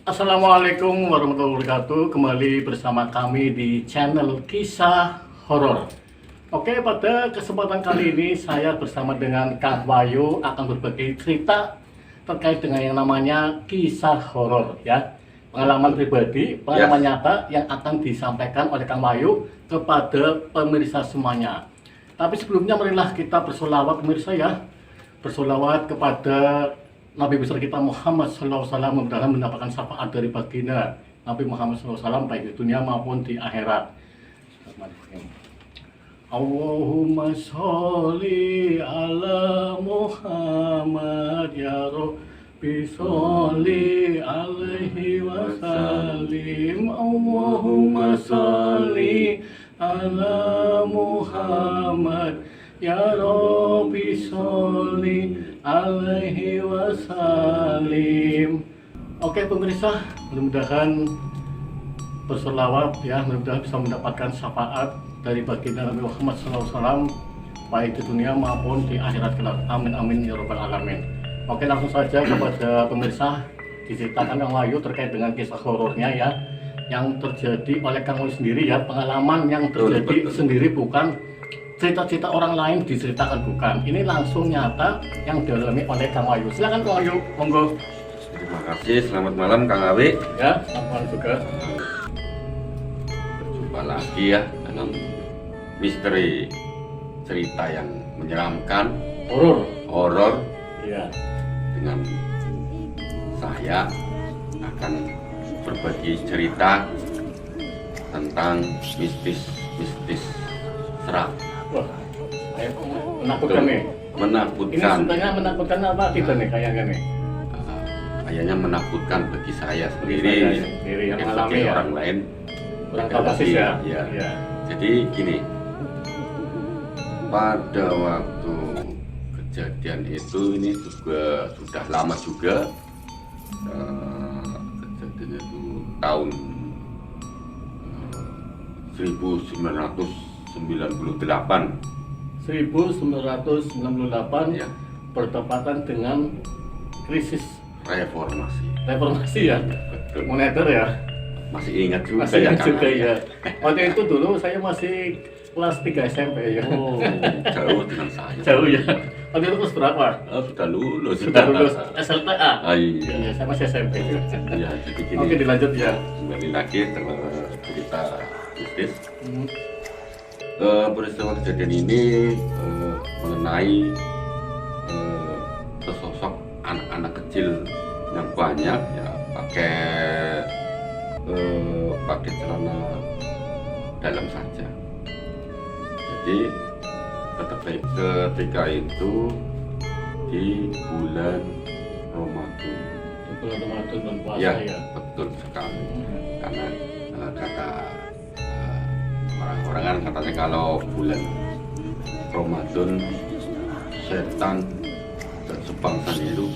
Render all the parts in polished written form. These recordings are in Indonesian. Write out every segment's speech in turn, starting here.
Assalamualaikum warahmatullahi wabarakatuh. Kembali bersama kami di channel Kisah Horor. Oke, pada kesempatan kali ini saya bersama dengan Kang Wahyu akan berbagi cerita terkait dengan yang namanya kisah horor ya. Pengalaman pribadi, pengalaman nyata yang akan disampaikan oleh Kang Wahyu kepada pemirsa semuanya. Tapi sebelumnya marilah kita bersolawat pemirsa ya. Bersolawat kepada Nabi besar kita Muhammad SAW, mudah-mudahan mendapatkan syafaat dari baginda Nabi Muhammad SAW baik di dunia maupun di akhirat. Allahumma sholli ala Muhammad ya Rabbi sholli alaihi wasallim. Allahumma sholli ala Muhammad ya Rabbi sholli alaihi wasallim. Oke pemirsa, mudah-mudahan berselawat ya, mudah-mudahan bisa mendapatkan syafaat dari baginda Nabi Muhammad SAW baik di dunia maupun di akhirat kelak. Amin amin ya rabbal alamin. Oke, langsung saja kepada pemirsa diceritakan Kang Wahyu terkait dengan kisah horornya ya, yang terjadi oleh Kang Wahyu sendiri ya, pengalaman yang terjadi sendiri, bukan cerita-cerita orang lain diceritakan, bukan. Ini langsung nyata yang dialami oleh Kang Wahyu. Silakan Kang Wahyu, monggo. Terima kasih, selamat malam Kang Awi. Ya, selamat malam juga. Berjumpa lagi ya dalam misteri cerita yang menyeramkan, horor. Iya. Dengan saya akan berbagi cerita tentang mistis seram. Wah, menakutkan nih. Menakutkan. Ini sebenarnya menakutkan apa tidak nih kayaknya nih? Kayaknya menakutkan bagi saya sendiri, yang sebagai mengalami ya. orang lain. Kurang tahu persis ya. Ya. Ya. Jadi gini, pada waktu kejadian itu ini juga sudah lama juga. Kejadiannya itu tahun 1998. 1998 Ya, bertepatan dengan krisis reformasi. ya. Betul. Moneter ya. Masih ingat juga Masih ya ingat Kang? juga ya. Waktu itu dulu saya masih kelas 3 SMP ya. Oh, jauh dengan saya. Jauh ya. Waktu itu kelas berapa? Sudah lulus. Sudah lulus SLTA. Ah, iya. Iya, saya masih SMP. Ya, jadi gini. Oke, dilanjut ya. Kembali lagi dengan cerita mistis. Hmm. Peristiwa kejadian ini mengenai sesosok anak-anak kecil yang banyak ya pakai celana dalam saja. Jadi ketika itu di bulan Ramadan. Di bulan Ramadan dan puasa Ya, ya. betul sekali. Karena kata orang-orang kan katanya kalau bulan Ramadan setan dan sebangsa itu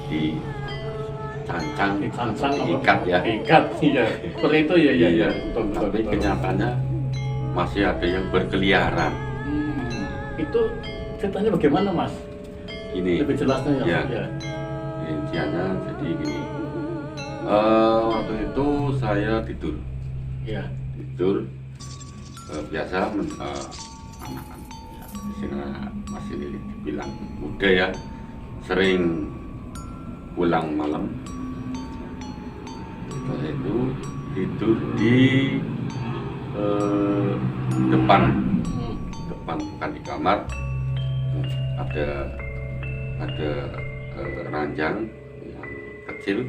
dicancang, diikat ya. Ikat, iya. Seperti itu ya, iya, iya. Betul, betul, Tapi betul. kenyataannya masih ada yang berkeliaran. Itu ceritanya bagaimana Mas? Ini Lebih jelasnya ya. Ya. Rinciannya jadi gini. Waktu itu saya tidur. Iya. Tidur biasa anak-anak di sini masih dibilang muda ya, sering pulang malam. Setelah itu tidur di depan bukan di kamar, ada ranjang yang kecil.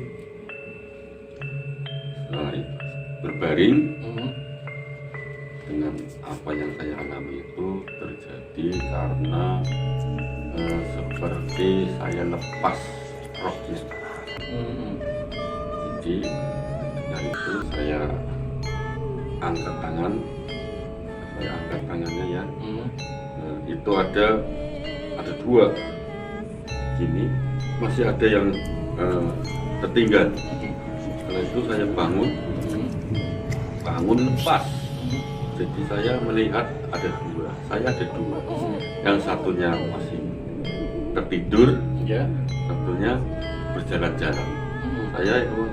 Setelah itu berbaring. Dengan apa yang saya alami itu terjadi karena seperti saya lepas roknya. Jadi dari itu saya angkat tangannya ya. Itu ada dua. Gini masih ada yang tertinggal. Setelah itu saya bangun lepas. Jadi saya melihat ada dua, yang satunya masih tertidur, Ya. satunya berjalan-jalan. Saya itu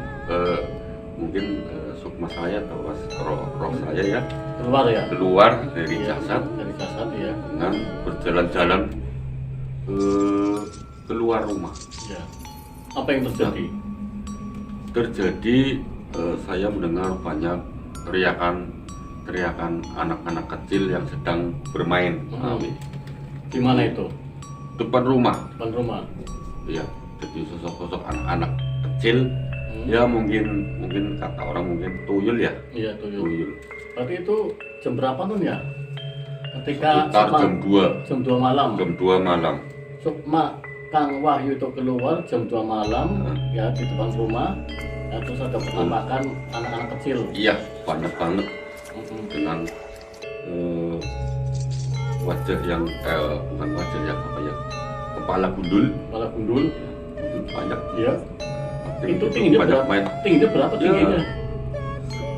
mungkin sukma saya atau roh saya ya Keluar ya? keluar dari Iya, jasad dari jasad ya. dengan berjalan-jalan keluar rumah. Ya. Apa yang terjadi? Terjadi saya mendengar banyak teriakan anak-anak kecil yang sedang bermain. Di mana itu? Depan rumah. Depan rumah. Ya, jadi sosok-sosok anak-anak kecil. Ya mungkin kata orang mungkin tuyul ya. Iya, tuyul. Tuyul. Berarti itu jam berapa Nun ya? Ketika Sekitar jam 2. jam 2 malam. Jam 2 malam. Sukma Kang Wahyu itu keluar jam 2 malam ya di depan rumah. Ya, terus ada penampakan anak-anak kecil. Iya, banyak banget dengan wajah yang bukan wajah ya, apa ya? Kepala gundul. Kepala gundul. Banyak. Iya. Itu tingginya banyak berapa? main. Tingginya berapa tingginya?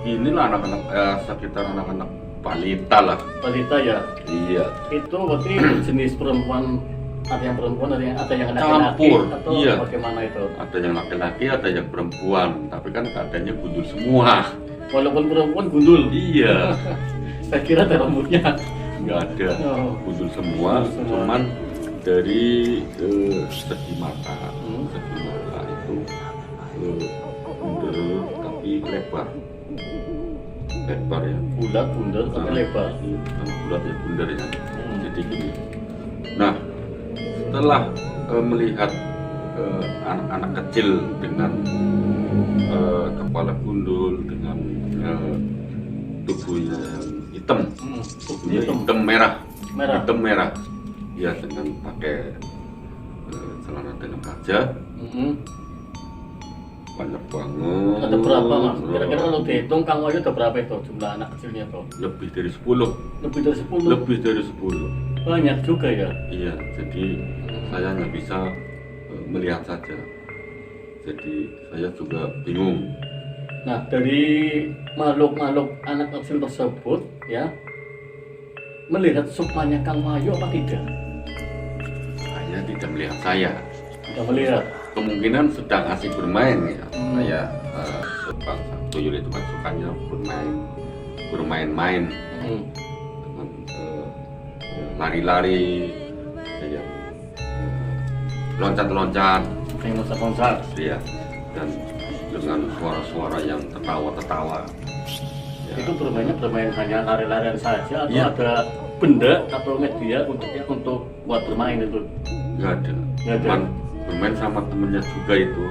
Inilah anak-anak sekitar anak-anak balita lah. Balita ya. Iya. Itu berarti jenis perempuan, ada yang perempuan, ada yang laki-laki Campur, atau iya. bagaimana itu? Ada yang laki-laki, ada yang perempuan. Tapi kan keadaannya gundul semua. Walaupun perempuan gundul. Iya. Saya kira ada rambutnya. Nggak ada. Oh. Gundul semua. Gundul semua. Cuman dari segi mata itu bundar tapi lebar ya. Bulat, bundar, tapi lebar. Kan bulat ya bundar ya. Jadi gini. Nah, setelah melihat anak-anak kecil dengan kepala gundul, dengan tubuhnya yang hitam, tubuhnya hitam merah, ya dengan pakai celana dalam baja. Banyak banget. Ada berapa Mas? Kira-kira kalau dihitung Kang Wahyu ada berapa itu jumlah anak kecilnya itu? Lebih dari 10. Lebih dari 10? Lebih dari 10. Banyak juga ya? Iya, jadi saya hanya bisa melihat saja. Jadi saya juga bingung. Nah, dari makhluk-makhluk anak kecil tersebut ya, melihat sukmanya Kang Wahyu apa tidak? Saya tidak melihat saya. Tidak melihat. Kemungkinan sedang asik bermain ya. Saya bang tuyul itu kan sukanya bermain-main dengan lari-lari, ya, loncat-loncat, Yang loncat-loncat. ya, dan dengan suara-suara yang tertawa-tertawa. Ya. Itu bermain hanya lari-larian saja atau Iya. ada benda atau media untuk buat bermain itu? Nggak ada. Nggak ada. Cuman bermain sama temennya juga itu.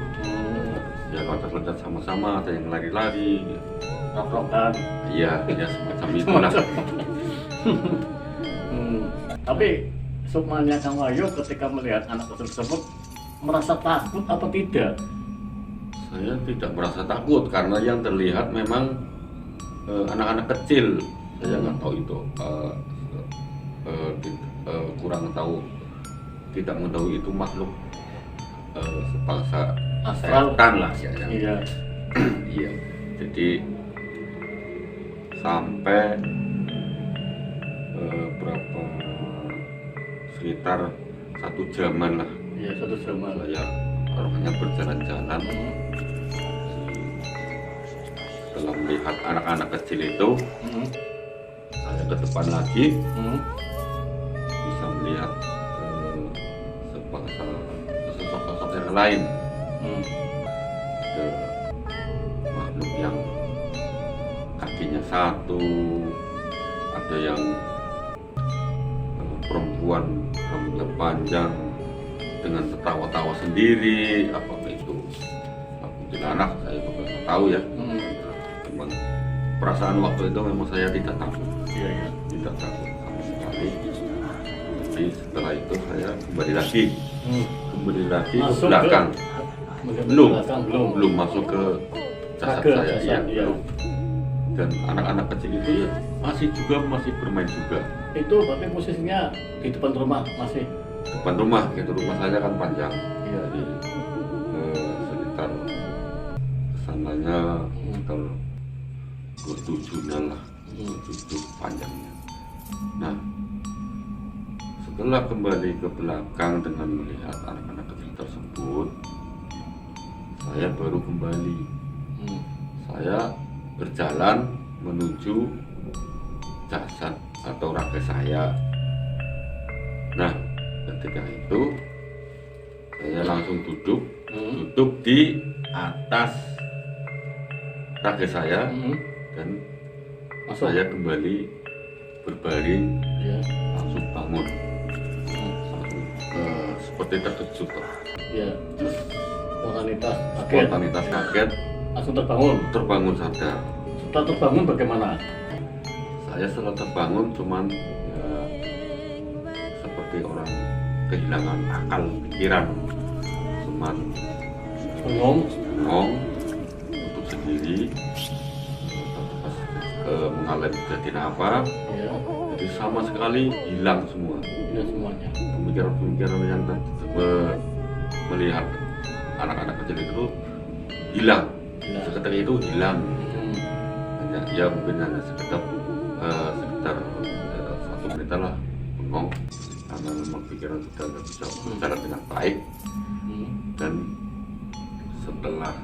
Ya loncat-loncat sama-sama, ada yang lari-lari. Rok-rokan. Iya, ya semacam itulah. Tapi sukmanya Kang Wahyu ketika melihat anak tersebut merasa takut apa tidak? Saya tidak merasa takut karena yang terlihat memang anak-anak kecil. Saya nggak tahu itu, kurang tahu, tidak mengetahui itu makhluk sebangsa Astral. setan lah ya. Iya. Iya. Jadi sampai berapa sekitar 1 jaman lah. Iya, 1 jam. Saya hanya berjalan-jalan. Setelah melihat anak-anak kecil itu, saya ke depan lagi, bisa melihat sosok-sosok yang lain. Ada makhluk yang kakinya 1, ada yang perempuan rambutnya panjang dengan tertawa-tawa sendiri, apakah itu mungkin anak, saya juga nggak tahu ya. Cuman perasaan waktu itu memang saya tidak takut. Iya. Tidak takut sama sekali. Jadi setelah itu saya kembali lagi ke belakang. Belum masuk ke jasad saya. Iya, belum. Dan anak-anak kecil itu ya masih bermain juga. Itu berarti posisinya di depan rumah masih. Depan rumah, gitu, rumah saya kan panjang. Iya. Jadi sekitar kesananya sekitar 27-an lah, 27 panjangnya. Nah, setelah kembali ke belakang dengan melihat anak-anak kecil tersebut, saya baru kembali saya berjalan menuju jasad atau raga saya. Nah, ketika itu saya langsung duduk di atas raga saya dan saya kembali berbaring, langsung bangun, langsung seperti terkejut. Ya, terus spontanitas kaget, langsung terbangun sadar. Setelah terbangun bagaimana? Saya setelah terbangun cuman ya, seperti orang kehilangan akal pikiran, cuman bengong untuk sendiri, mengalami kejadian apa, jadi sama sekali hilang semuanya. Pemikiran-pemikiran yang melihat anak-anak kecil itu hilang. Seketika itu hilang. Hanya ya mungkin hanya sekitar 1 menit lah bengong, karena memang pikiran sudah tidak bisa berbicara dengan baik. Dan setelah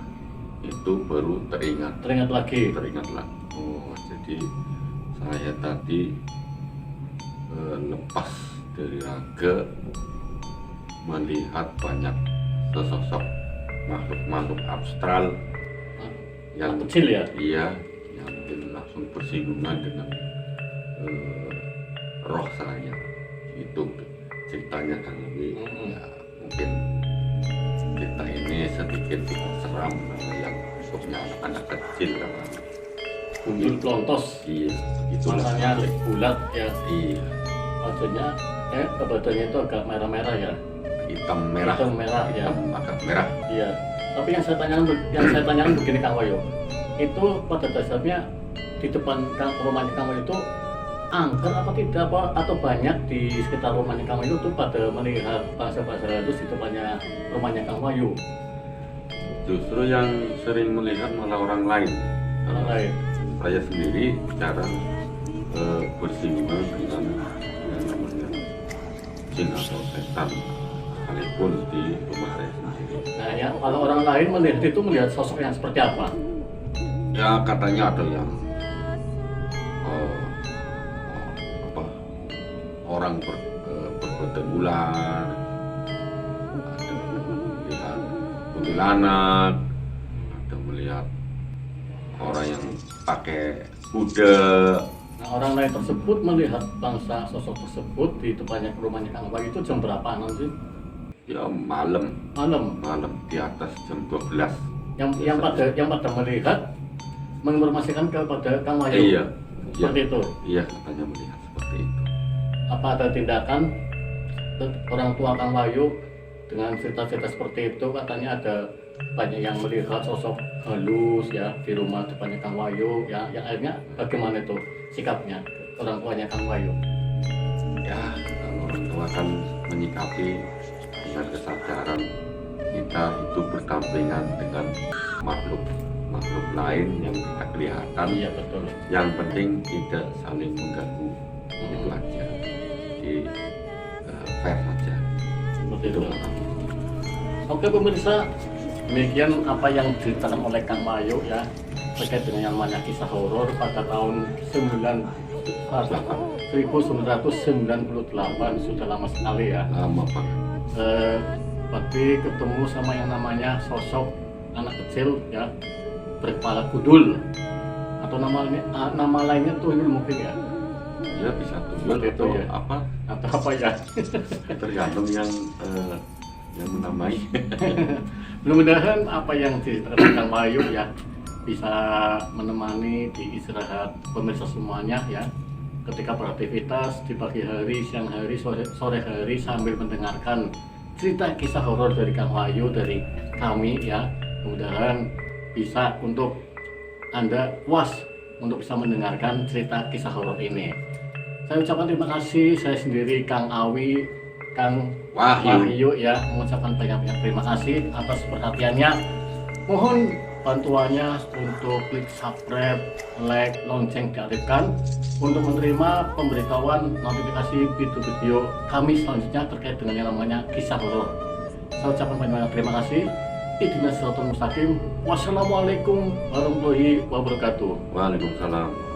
itu baru teringat lagi. Oh, jadi saya tadi lepas dari raga melihat banyak sesosok makhluk astral yang kecil ya? Iya, yang mungkin langsung bersinggungan dengan roh saya. Itu ceritanya kan lebih ya, mungkin cerita ini sedikit seram karena yang bentuknya anak kecil kan. Muncul pelontos. Iya, begitulah. Matanya bulat ya. Iya. Wajahnya badannya itu agak merah-merah ya. Hitam merah ya. Agak merah. Iya. Tapi yang saya tanyakan begini Kang Wayu. Itu pada dasarnya di depan rumahnya Kang Wayu itu angker apa tidak atau banyak di sekitar rumahnya Kang Wayu itu pada melihat bangsa-bangsa itu di depannya rumahnya Kang Wayu. Justru yang sering melihat malah orang lain. Saya sendiri jarang bersinggungan dengan yang namanya jin atau setan, sekalipun di rumah saya sendiri. Nah, ya, kalau orang lain melihat sosok yang seperti apa? Ya katanya ada yang orang berbadan ular, ada yang melihat kuntilanak, ada melihat orang yang pakai kuda. Nah, orang lain tersebut melihat bangsa sosok tersebut di depannya rumahnya Kang Wayu itu jam berapaan sih? Ya malam di atas jam 12. Yang pada melihat menginformasikan kepada Kang Wayu. Iya. Seperti itu. Iya, katanya melihat seperti itu. Apa ada tindakan orang tua Kang Wayu dengan cerita-cerita seperti itu? Katanya ada banyak yang melihat sosok halus ya di rumah depannya Kang Wayu ya, yang akhirnya bagaimana itu sikapnya orang tuanya Kang Wayu? Ya, kalau orang tua kan menyikapi dengan kesadaran kita itu berdampingan dengan makhluk lain yang tidak kelihatan. Iya betul. Yang penting tidak saling mengganggu, itu aja. Jadi fair saja. Seperti itu. Oke pemirsa, demikian apa yang diceritakan oleh Kang Wayu ya terkait dengan yang namanya kisah horor pada tahun 1998, sudah lama sekali ya. Lama banget. Tapi ketemu sama yang namanya sosok anak kecil ya berkepala gundul atau nama lainnya tuh ini mungkin ya. Ya bisa tuyul atau ya. Atau apa ya? Tergantung yang menamai. Mudah-mudahan apa yang diceritakan Kang Wayu ya bisa menemani di istirahat pemirsa semuanya ya, ketika beraktivitas di pagi hari, siang hari, sore hari sambil mendengarkan cerita kisah horor dari Kang Wayu, dari kami ya. Mudah-mudahan bisa untuk Anda puas untuk bisa mendengarkan cerita kisah horor ini. Saya ucapkan terima kasih, saya sendiri Kang Awi, Kang Wahyu ya, mengucapkan banyak-banyak terima kasih atas perhatiannya. Mohon bantuannya untuk klik subscribe, like, lonceng diaktifkan untuk menerima pemberitahuan notifikasi video kami selanjutnya terkait dengan yang namanya kisah horor. Saya ucapkan banyak terima kasih. Ihdinas siratal mustaqim. Wassalamualaikum warahmatullahi wabarakatuh. Waalaikumsalam.